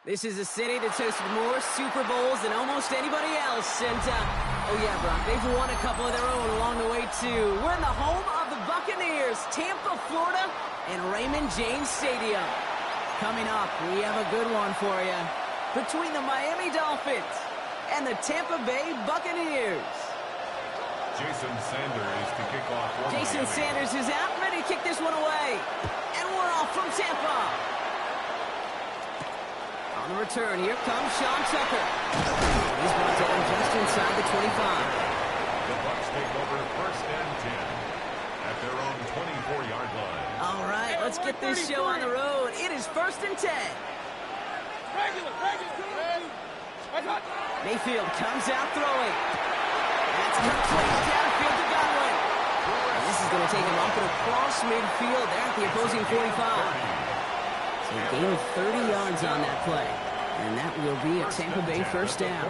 This is a city that's hosted more Super Bowls than almost anybody else. And, oh yeah, Brock, they've won a couple of their own along the way, too. We're in the home of the Buccaneers, Tampa, Florida, and Raymond James Stadium. Coming up, we have a good one for you. Between the Miami Dolphins and the Tampa Bay Buccaneers. Jason Sanders to kick off. Jason Sanders is out, ready to kick this one away. And we're off from Tampa. On the return, here comes Sean Tucker. He's brought down just inside the 25. The Bucs take over first and 10 at their own 24-yard line. All right, let's get this show on the road. It is first and 10. Mayfield comes out throwing. That's complete downfield to Godwin. And this is going to take him up and across midfield there at the opposing 45. So a gain of 30 yards on that play. And that will be a Tampa Bay first down.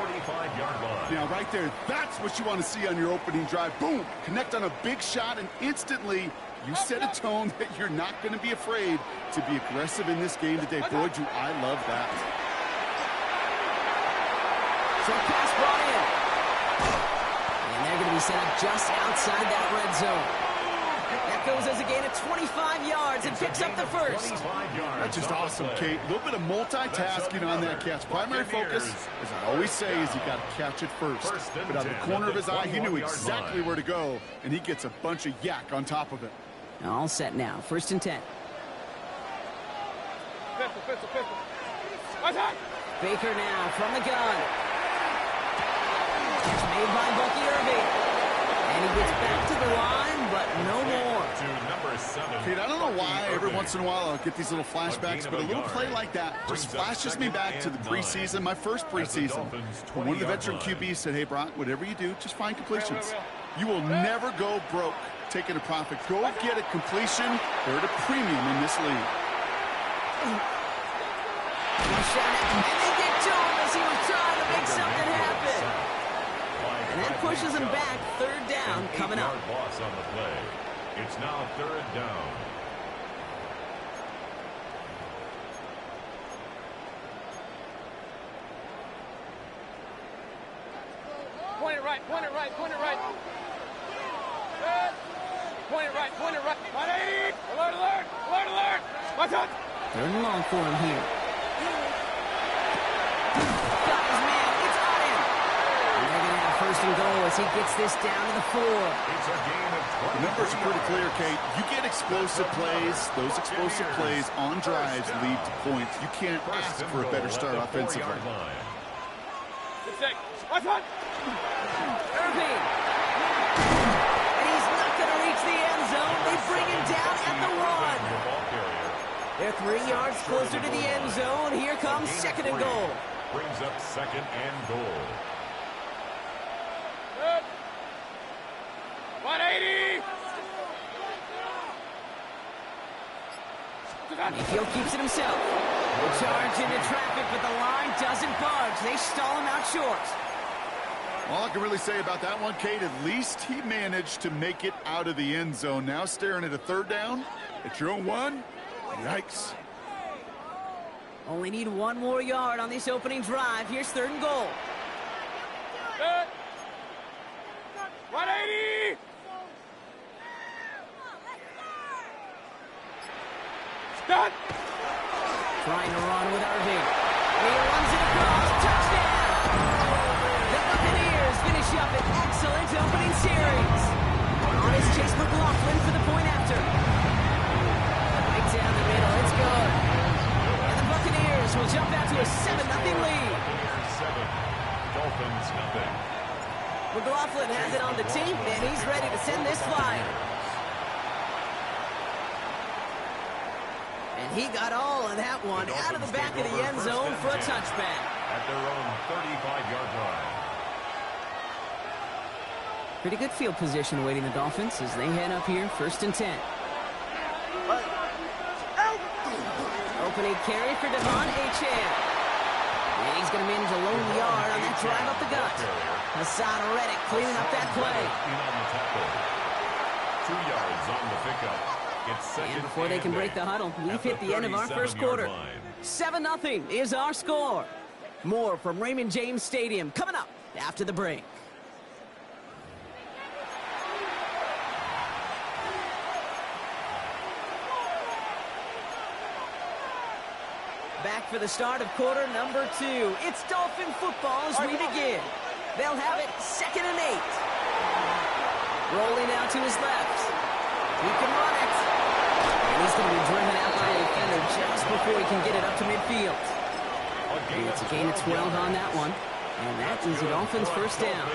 Now, right there, that's what you want to see on your opening drive. Boom! Connect on a big shot, and instantly you set a tone that you're not going to be afraid to be aggressive in this game today. Boy, do I love that. So pass brought in. And they're going to be set up just outside that red zone. That goes as a gain of 25 yards and picks up the first. That's just awesome, Kate. A little bit of multitasking on that catch. Primary focus, as I always say, is you got to catch it first. But out of the corner of his eye, he knew exactly where to go, and he gets a bunch of yak on top of it. All set now. First and 10. Baker now from the gun. It's made by Bucky Irving. And he gets back to the line, but no more. Kate, I don't know why every once in a while I'll get these little flashbacks, but a little play like that just flashes me back to the preseason, my first preseason. When one of the veteran QBs said, hey, Brock, whatever you do, just find completions. You will never go broke taking a profit. Go get a completion. They're at a premium in this league. And they get to him as he was trying to make something happen. And that pushes him back. Third down coming up. Loss on the play. It's now third down. Point it right, point it right, point it right. Point it right, point it right. 180! Alert, alert, alert, alert! Watch out! Third and long for him here. Got his man, it's on him. And they're going to have first and goal as he gets this down to the 4. It's a gain of 20. The numbers are pretty clear, Kate. You get explosive plays. Those explosive plays on drives lead to points. You can't ask for a better start offensively. Watch out! Irving. And he's not going to reach the end zone. They bring him down at the 1. They're 3 yards closer to the end zone. Here comes second and goal. Brings up second and goal. 180! Mayfield keeps it himself. We'll charge into traffic, but the line doesn't budge. They stall him out short. All I can really say about that one, Kate, at least he managed to make it out of the end zone. Now staring at a third down at your own 1. Yikes. Only need 1 more yard on this opening drive. Here's third and goal. 180! Stop! Trying to run with Irving. He runs it across. Touchdown! The Buccaneers finish up an excellent opening series. On his Chase McLaughlin for the point after. Right down the middle. It's good. And the Buccaneers will jump out to a 7-0 lead. 7. Dolphins nothing. McLaughlin has it on the team, and he's ready to send this flying. And he got all of that one out of the back of the end zone for a touchback. At their own 35-yard line. Pretty good field position awaiting the Dolphins as they head up here, first and 10. Opening carry for Devon Achane. And he's going to manage a lone yard on that drive up the gut. Hassan Reddick cleaning up that play. 2 yards on the pickup. It's second and before they can break the huddle, we've hit the end of our first quarter. 7-0 is our score. More from Raymond James Stadium coming up after the break. Back for the start of quarter number 2. It's Dolphin football as we begin. They'll have it 2nd and 8. Rolling out to his left. He can run it. And he's going to be driven out by a defender just before he can get it up to midfield. And it's a gain of 12 on that one. And that is the Dolphins' first down.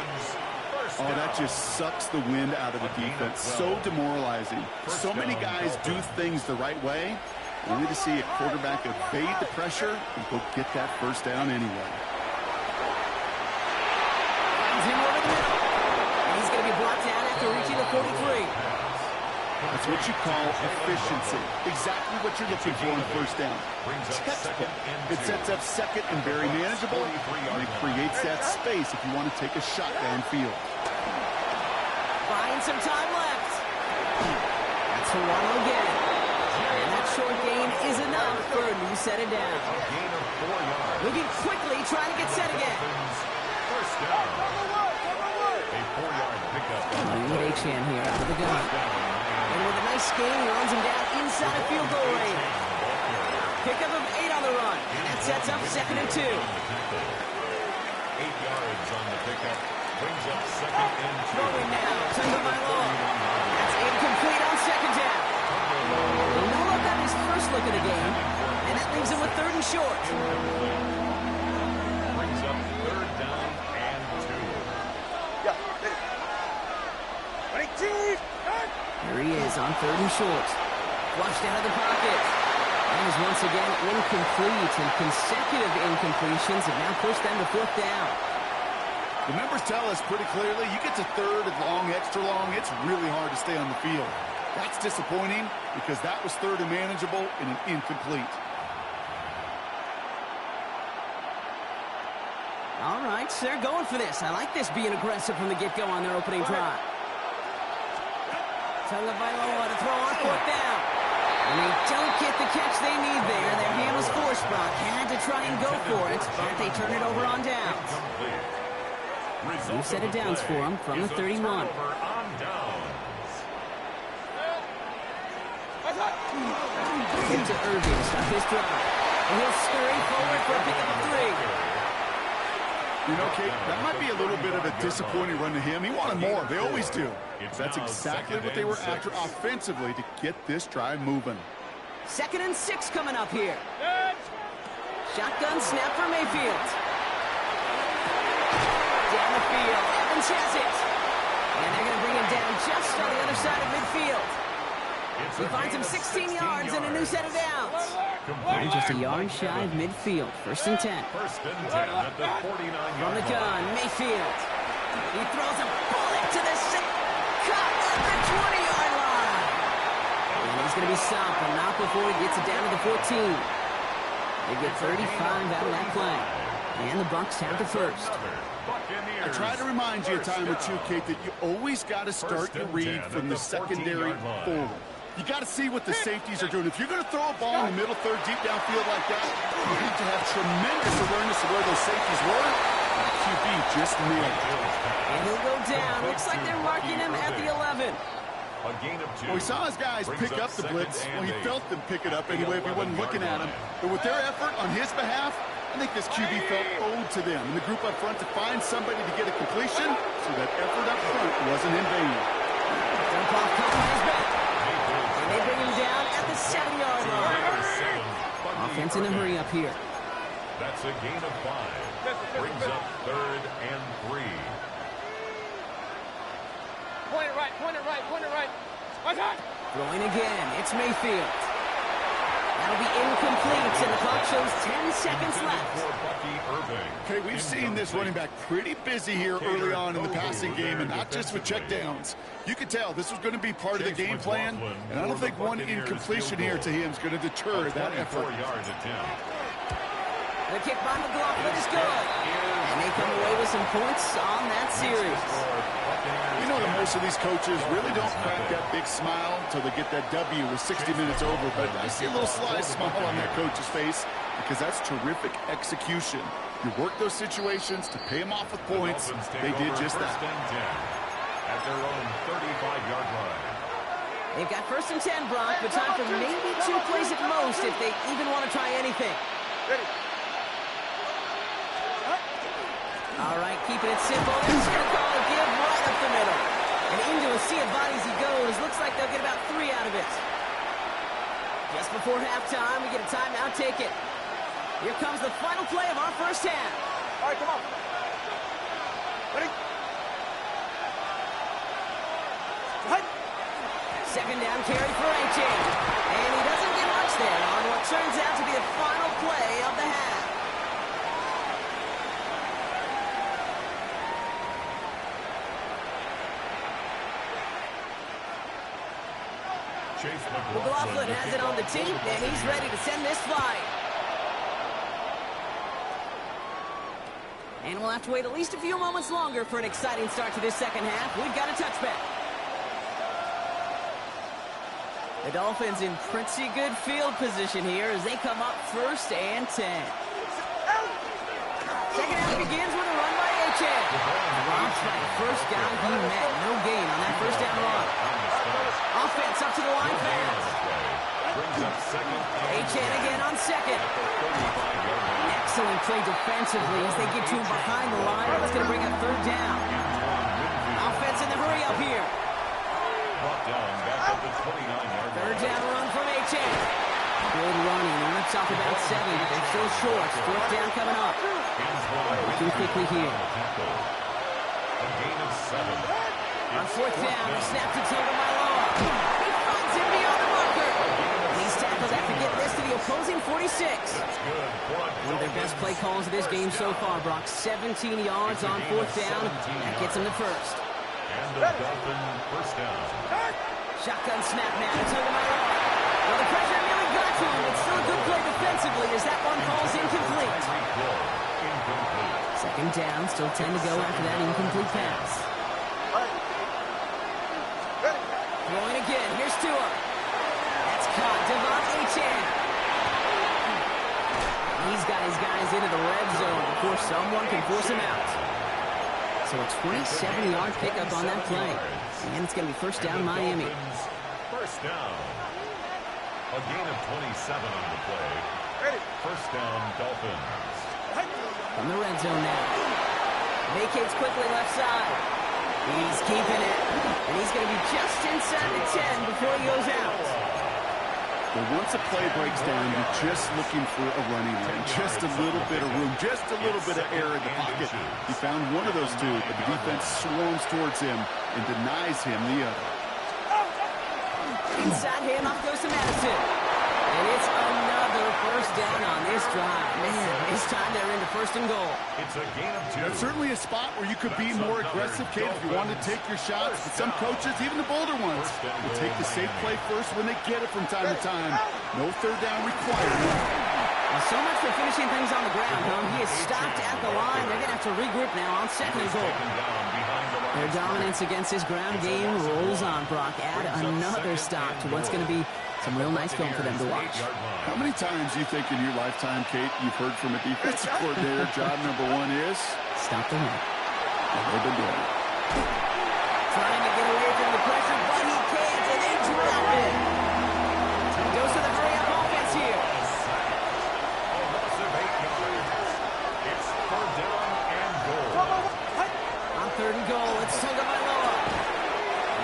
Oh, that just sucks the wind out of the defense. So demoralizing. So many guys do things the right way, only to see a quarterback evade the pressure and go get that first down anyway. Finds him over the middle. And he's going to be brought down after reaching the 43. That's what you call efficiency. Exactly what you're looking for on first down. Textbook. It sets up second and very manageable, and it creates that space if you want to take a shot downfield. Buying some time left. That's Toronto again. And that short gain is enough for a new set of down. Moving quickly, trying to get set again. First down. A 4-yard pickup. Lead H-Man here out of the gun. And with a nice gain, he runs him down inside field goal range. Pickup of 8 on the run. And that sets up 2nd and 2. 8 yards on the pickup. Brings up 2nd and 2. Throwing now. Tagovailoa. That's incomplete on 2nd down. No luck on his first look at the game. And that leaves him with 3rd and short. Brings up 3rd down and 2. Here he is on 3rd and short. Flushed out of the pocket. And is once again incomplete, and consecutive incompletions have now pushed them to 4th down. The numbers tell us pretty clearly, you get to 3rd and long, extra long, it's really hard to stay on the field. That's disappointing because that was 3rd and manageable and an incomplete. All right, so they're going for this. I like this being aggressive from the get-go on their opening drive. Tagovailoa to throw on 4th down. And they don't get the catch they need there. Their hand was forced. Brock had to try and go for it, but they turn it over on downs. New set of downs for him from the 31. Into Irving to start his drive. And he'll scurry forward for a pickup of 3. You know, Kate, that might be a little bit of a disappointing run to him. He wanted more. They always do. That's exactly what they were after offensively to get this drive moving. 2nd and 6 coming up here. Shotgun snap for Mayfield. Down the field. Evans has it. And they're going to bring him down just on the other side of midfield. He finds him 16 yards and a new set of downs. And just a yard shy of midfield. 1st and 10. First and 10 at the 49-yard From the gun, Mayfield. He throws a bullet to the cut at the 20-yard line. And he's going to be stopped, but not before he gets it down to the 14. They get 35 out of that play. And the Bucs have the first. I try to remind you a time or two, Kate, that you always got to start your read from the secondary forward. You got to see what the safeties are doing. If you're going to throw a ball in the middle third, deep downfield like that, you have to have tremendous awareness of where those safeties were. And the QB just nailed it. And he'll go down. Looks like they're marking him at the 11. Well, we saw his guys pick up the blitz. Well, he felt them pick it up anyway if he wasn't looking at him. But with their effort on his behalf, I think this QB felt owed to them and the group up front to find somebody to get a completion so that effort up front wasn't in vain. Dump off comes his back. And they bring him down at the 7-yard line. Offense in a hurry up here. That's a gain of 5. Brings up 3rd and 3. Point it right, point it right, point it right. Throwing again. It's Mayfield. That'll be incomplete, and the clock shows 10 seconds left. Okay, we've seen this running back pretty busy here early on in the passing game, and not just with checkdowns. You could tell this was going to be part of the game plan, and I don't think one incompletion here to him is going to deter that effort. The kick by McLaughlin is good. And they come away with some points on that series. You know that most of these coaches really don't crack that big smile until they get that W with 60 minutes over, but I see a little sly smile on that coach's face because that's terrific execution. You work those situations to pay them off with points. They did just that. At their own 35-yard line. They've got 1st and 10, Brock, but time for maybe 2 plays at most if they even want to try anything. All right, keeping it simple. They're just going to call a give right up the middle. And into a sea of bodies he goes. Looks like they'll get about 3 out of it. Just before halftime, we get a timeout. Take it. Here comes the final play of our first half. All right, come on. Ready? Second down carry for A.J. And he doesn't get much there on what turns out to be the final play of the half. McLaughlin has it on the tee, and he's ready to send this flying. And we'll have to wait at least a few moments longer for an exciting start to this second half. We've got a touchback. The Dolphins in pretty good field position here as they come up 1st and 10. Second half begins with a run by Achan. Rob's by the first guy he met. No gain on that first down run. Offense up to the line pass. Achan again on second. Excellent play defensively as they get to him behind the line. That's going to bring up 3rd down. Offense in the hurry up here. 3rd down run from Achan. Good running. Rips off about 7. They're still short. 4th down coming up. Too quickly here. A gain of 7. On 4th down, he snaps it to Mailoa. He finds him beyond the marker. And he's tackled after getting this to the opposing 46. One of their best play calls of this game so far, Brock. 17 yards on 4th down. That gets him the first. And the Dolphin 1st down. Shotgun snap now to Mailoa. Well, the pressure nearly got to him. It's still a good play defensively as that one falls incomplete. 2nd down, still 10 to go after that incomplete pass. Throwing again, here's Tua. That's caught, Devon Achan. He's got his guys into the red zone before someone can force him out. So a 27-yard pickup on that play. And it's going to be 1st down Miami. 1st down. A gain of 27 on the play. 1st down Dolphins. From the red zone now. Vacates quickly left side. He's keeping it. And he's going to be just inside the 10 before he goes out. But once a play breaks down, you're just looking for a running lane. Just a little bit of room. Just a little bit of air in the pocket. He found one of those 2, but the defense swarms towards him and denies him the other. Inside handoff goes to Madison. And it's another 1st down on this drive. Man, this time they're into 1st and goal. It's a gain of 2. That's certainly a spot where you could be more aggressive, Kate, if you want to take your shots. But some coaches, even the bolder ones, will take the safe play first when they get it from time to time. No 3rd down required. Well, so much for finishing things on the ground, huh? He is stopped at the line. They're going to have to regroup now on 2nd and goal. Their dominance against this ground game rolls on, Brock. Add another stop to what's going to be some real nice film for them to watch. How many times do you think in your lifetime, Kate, you've heard from a defensive coordinator, job number 1 is? Stop the run. They've been doing it. Trying to get away from the pressure, but he can't, and they drop it. Goes to the hurry-up offense here. It's 3rd down and goal. On 3rd and goal, it's Tagovailoa.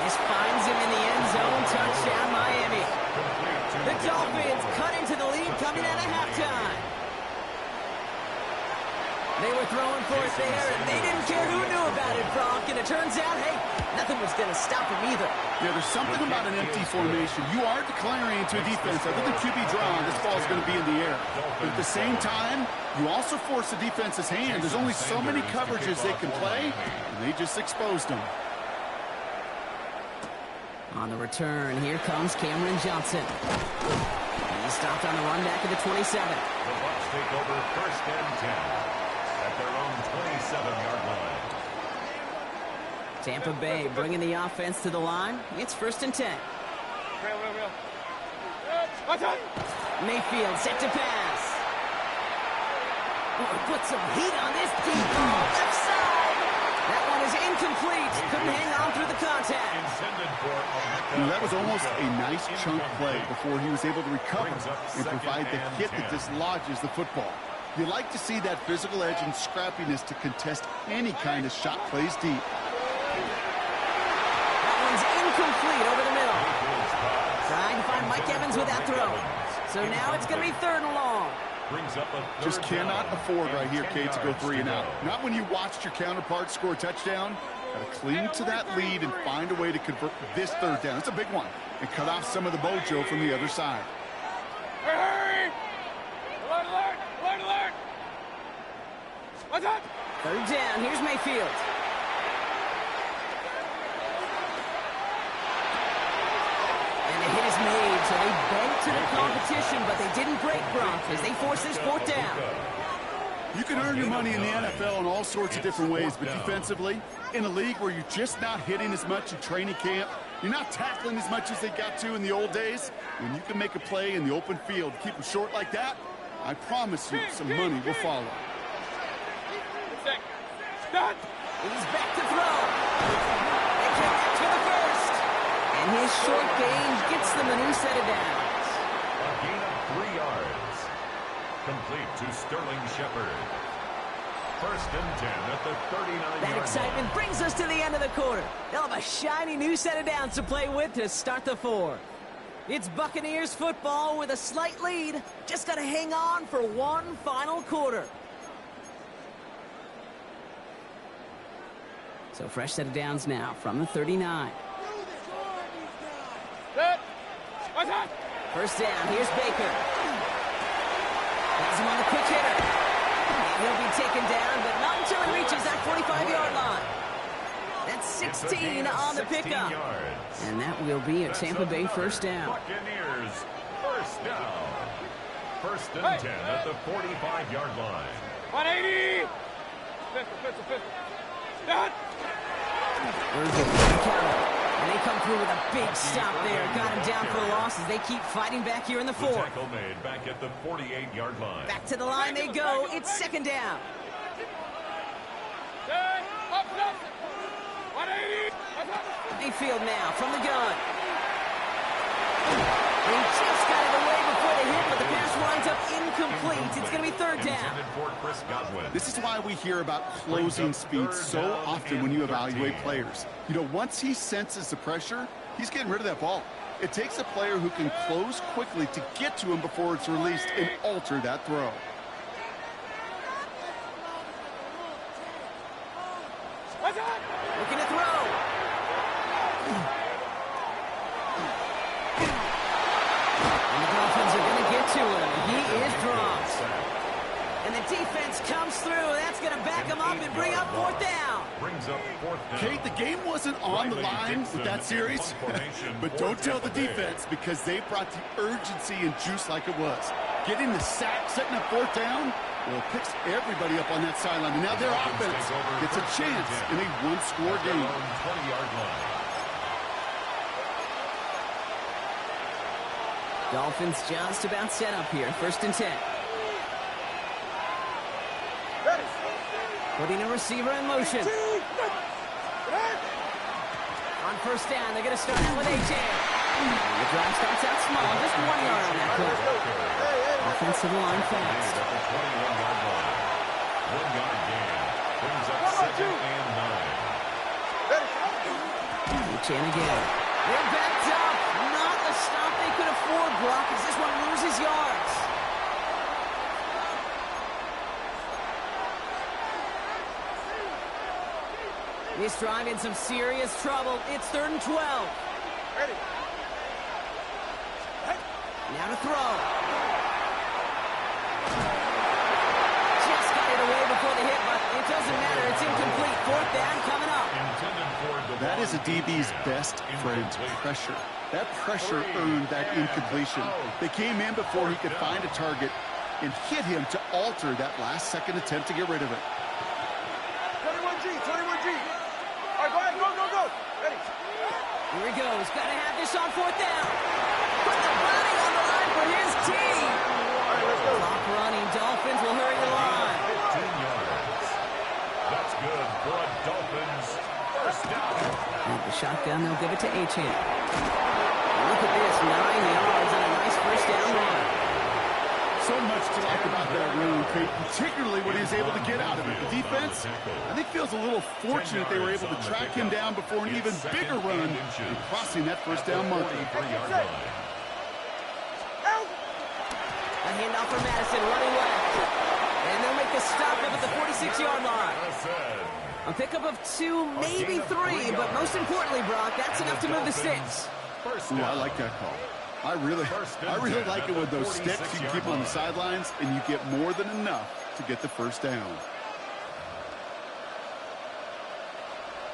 This finds him in the end zone. Touchdown, Miami. The Dolphins cut into the lead coming out of halftime. They were throwing for it there, and they didn't care who knew about it, Brock. And it turns out, hey, nothing was going to stop them either. Yeah, there's something about an empty formation. You are declaring to a defense, other than QB draw, this ball's going to be in the air. But at the same time, you also force the defense's hand. There's only so many coverages they can play, and they just exposed them. On the return, here comes Cameron Johnson. He's stopped on the run back of the 27. The Bucs take over 1st and 10 at their own 27-yard line. Tampa Bay bringing the offense to the line. It's 1st and 10. Real. Mayfield set to pass. Put some heat on this deep ball left side. That one is incomplete. Couldn't hang on through the contact. That was almost a nice chunk play before he was able to recover and provide the hit that dislodges the football. You like to see that physical edge and scrappiness to contest any kind of shot plays deep. That one's incomplete over the middle. Trying to find Mike Evans with that throw. So now it's going to be 3rd and long. Just cannot afford right here, Kate, to go 3 and out. Not when you watched your counterpart score a touchdown. Got to cling to that lead and find a way to convert this 3rd down. It's a big one. And cut off some of the mojo from the other side. Hurry! Alert, alert! Alert, alert! What's up? 3rd down. Here's Mayfield. And the hit is made, so they bent to the competition, but they didn't break Gronk as they force this 4th down. You can earn your money in the NFL in all sorts of different ways, but defensively, in a league where you're just not hitting as much in training camp, you're not tackling as much as they got to in the old days, when you can make a play in the open field, keep them short like that, I promise you some money will follow. Stop! He's back to throw. They kick it to the 1st. And his short gain gets them a new set of downs. A gain of 3 yards. Complete to Sterling Shepard. 1st and 10 at the 39-yard That excitement line. brings us to the end of the quarter. They'll have a shiny new set of downs to play with to start the 4th. It's Buccaneers football with a slight lead. Just got to hang on for one final quarter. So fresh set of downs now from the 39. Set! What's up? 1st down, here's Baker. Has him on the quick hitter. And he'll be taken down, but not until he reaches that 45-yard line. That's 16 on the pickup. Yards. And that will be a Tampa Bay 1st down. Buccaneers 1st down. 1st and 10 at the 45-yard line. 180! Pistol. Done! Where's the counter? And they come through with a big stop there. Got him down for the loss as they keep fighting back here in the 4th. Tackle made back at the 48-yard line. Back to the line they go. It's 2nd down. Set! Up, 180! What's up? Mayfield now from the gun. He just got it away before the hit, but the pass winds up incomplete. It's going to be 3rd down. Intended for Chris Godwin. This is why we hear about closing speed so often when you evaluate players. You know, once he senses the pressure, he's getting rid of that ball. It takes a player who can close quickly to get to him before it's released and alter that throw. What's up? Looking to throw. And the Dolphins are going to get to him. He is dropped. And the defense comes through. That's going to back him up and bring up 4th down. Brings up 4th down. Kate, the game wasn't on the line with that series, but don't tell the defense because they brought the urgency and juice like it was. Getting the sack, setting up 4th down, well, it picks everybody up on that sideline. And now their offense gets a chance in a one-score game. 20-yard line. Dolphins just about set up here. 1st and 10. Putting a receiver in motion. On 1st down, they're going to start out with A.J. The drive starts out small, just 1 yard on that play. Offensive line fast. At the 21-yard line. 1-yard gain. Brings up 2nd and 9. A.J. again. They're backed up. Not a stop they could afford, Brock, as this one loses yards. This drive in some serious trouble. It's 3rd and 12. Ready. Now to throw. Just got it away before the hit, but it doesn't matter. It's incomplete. 4th down coming up. That is a DB's best friend, pressure. That pressure earned that incompletion. They came in before he could find a target and hit him to alter that last-second attempt to get rid of it. 21G. All right, go ahead, go. Ready. Here he goes. Got to have this on 4th down. Put the body on the line for his team. All right, let's go. Clock running. Dolphins will hurry the line. to H-Hand. Look at this, 9 yards and a nice first down run. So much to like about that run, Kate, particularly what he was able to get out of it. The defense, I think, feels a little fortunate they were able to track him down before an even bigger run and crossing that first down marker. A handoff for Madison, running left. And they'll make the stop up at the 46-yard line. A pickup of 2, maybe 3, but most importantly, Brock, that's enough to move the sticks. Ooh, I like that call. I really like it with those sticks you can keep on the sidelines, and you get more than enough to get the first down.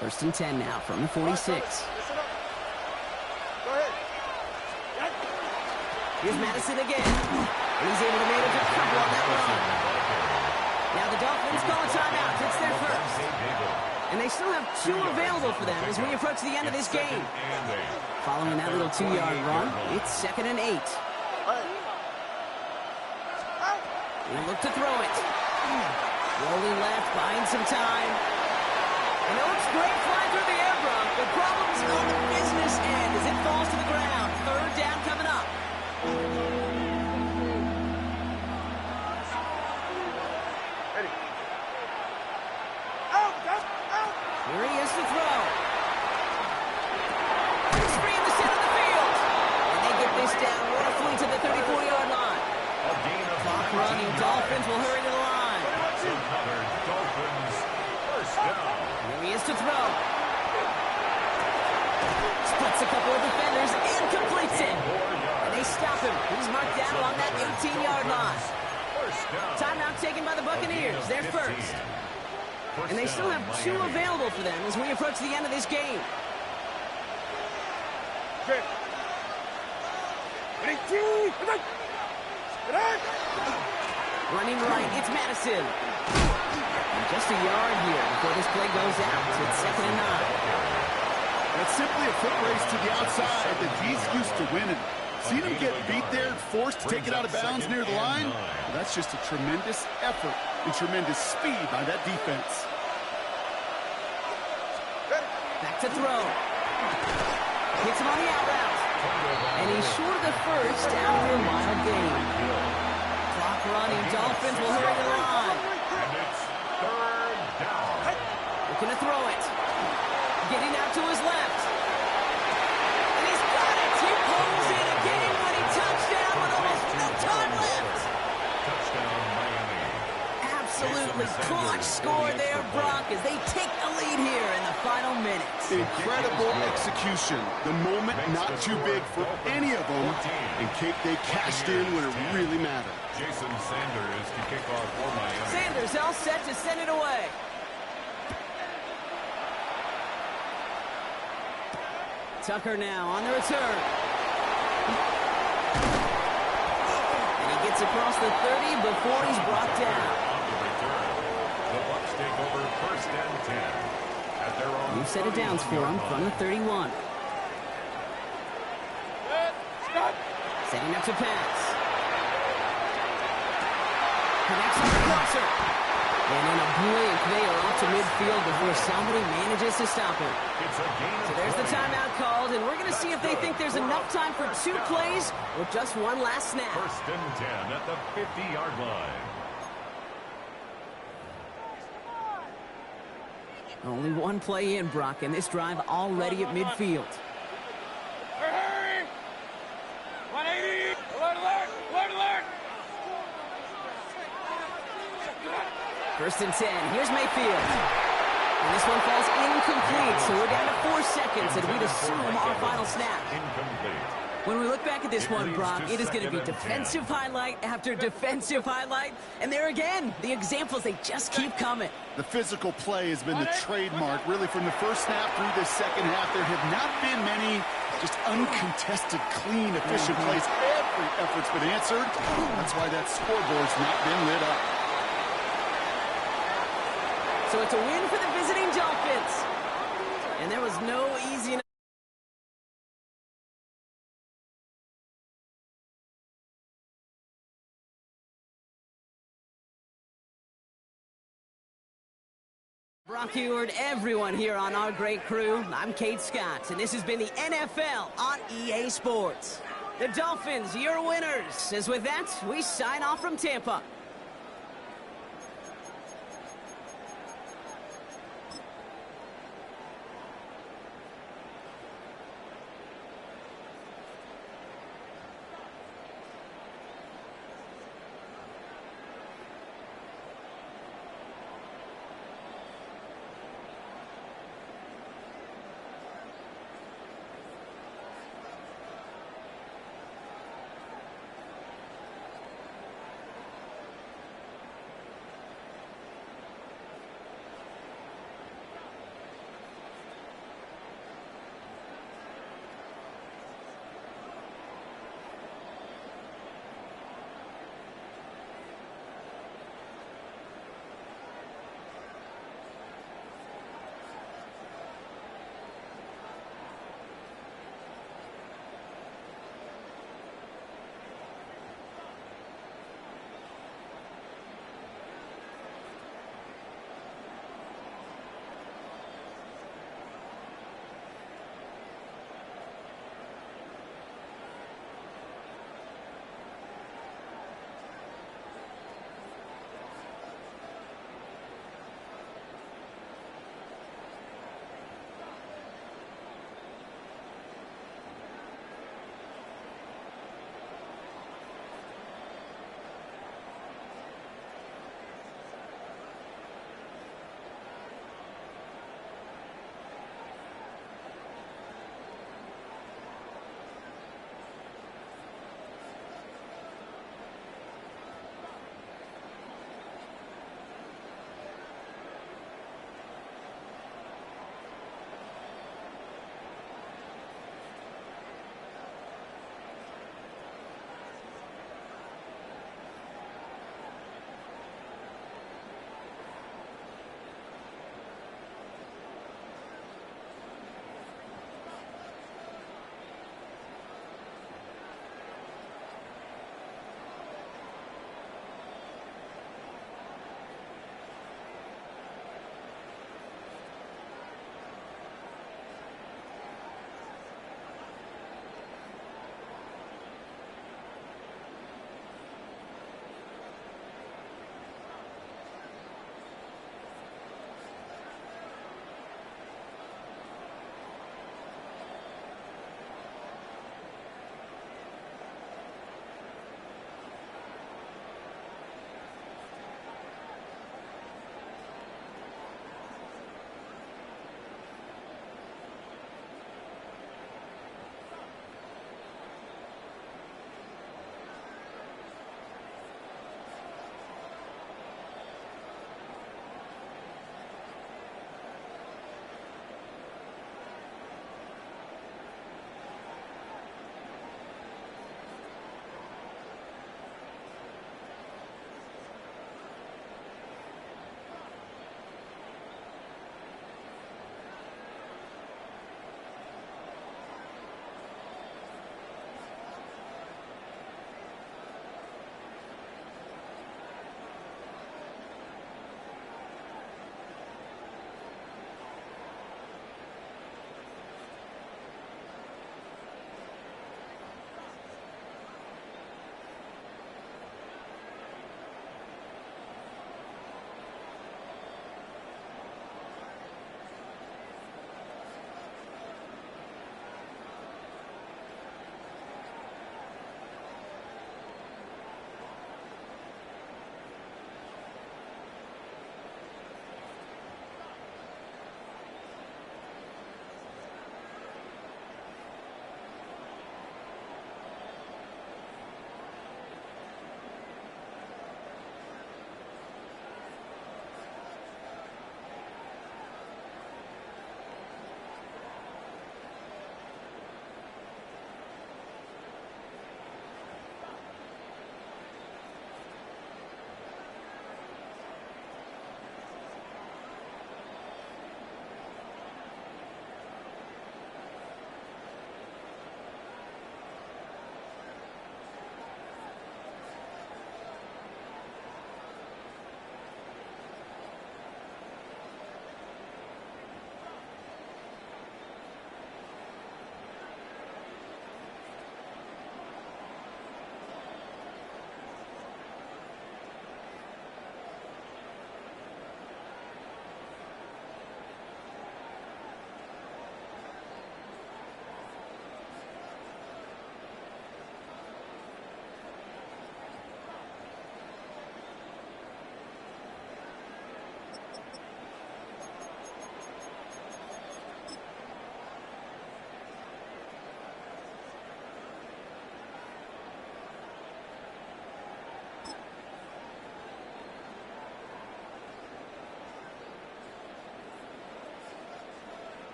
1st and 10 now from the 46. Here's Madison again. And he's able to manage a couple on that run. Now the Dolphins call a timeout. It's their first. And they still have 2 available for them as we approach the end of this game. Following that little 2-yard run, it's 2nd and 8. We'll look to throw it. Rolling left, buying some time. And it looks great flying through the air, Brock. The problem's on the business end as it falls to the ground. 3rd down coming up. Here he is to throw. He's free in the center of the field. And they get this down roughly to the 34-yard line. Clock running. Dolphins will hurry to the line. Dolphins first down. Here he is to throw. Splits a couple of defenders and completes it. And they stop him. He's marked down along that 18-yard line. Timeout taken by the Buccaneers. They're first. And they still have 2 available for them as we approach the end of this game. Running right, it's Madison. And just a yard here before this play goes out. It's 2nd and 9. It's simply a foot race to the outside that he's used to winning. Seeing him get beat there, forced to take it out of bounds near the line, well, that's just a tremendous effort and tremendous speed by that defense. Back to throw. Hits him on the out route. And he's short of the first after a mild gain. Clock running. Dolphins will hurry to the line. And it's 3rd down. Looking to throw it. Getting out to his left. And he's got it. He pulls in a game-winning touchdown with almost no time left. Touchdown, Miami. Absolutely clutch score there, Brock, as they take the lead here in the final minutes. Incredible execution. The moment not too big for any of them. And Kate, they cashed in when it really mattered. Jason Sanders to kick off for Miami. Sanders all set to send it away. Tucker now on the return. And he gets across the 30 before he's brought down. On the return, the Bucs take over 1st and 10 at their own. New set of downs for him from the 31. Setting up to pass. Connects on the crosser. And in a blink, they are off to midfield before somebody manages to stop him. It's a gain of So there's the 20. timeout called, and we're going to see if they think there's enough time for 2 plays or just one last snap. 1st and 10 at the 50-yard line. Only one play in, Brock, and this drive already at midfield. Hurry! 180! Alert, alert! Alert, alert! 1st and 10. Here's Mayfield. And this one falls incomplete, so we're down to 4 seconds, and we'd assume our final snap. Incomplete. When we look back at this one, Brock, it is going to be defensive highlight after defensive highlight. And there again, the examples, they just keep coming. The physical play has been the trademark, really, from the first snap through this second half. There have not been many just uncontested, clean, efficient plays. Every effort's been answered. That's why that scoreboard's not been lit up. So it's a win for the visiting Dolphins. And there was no easy Brock Eward, everyone here on our great crew. I'm Kate Scott, and this has been the NFL on EA Sports. The Dolphins, your winners. As with that, we sign off from Tampa.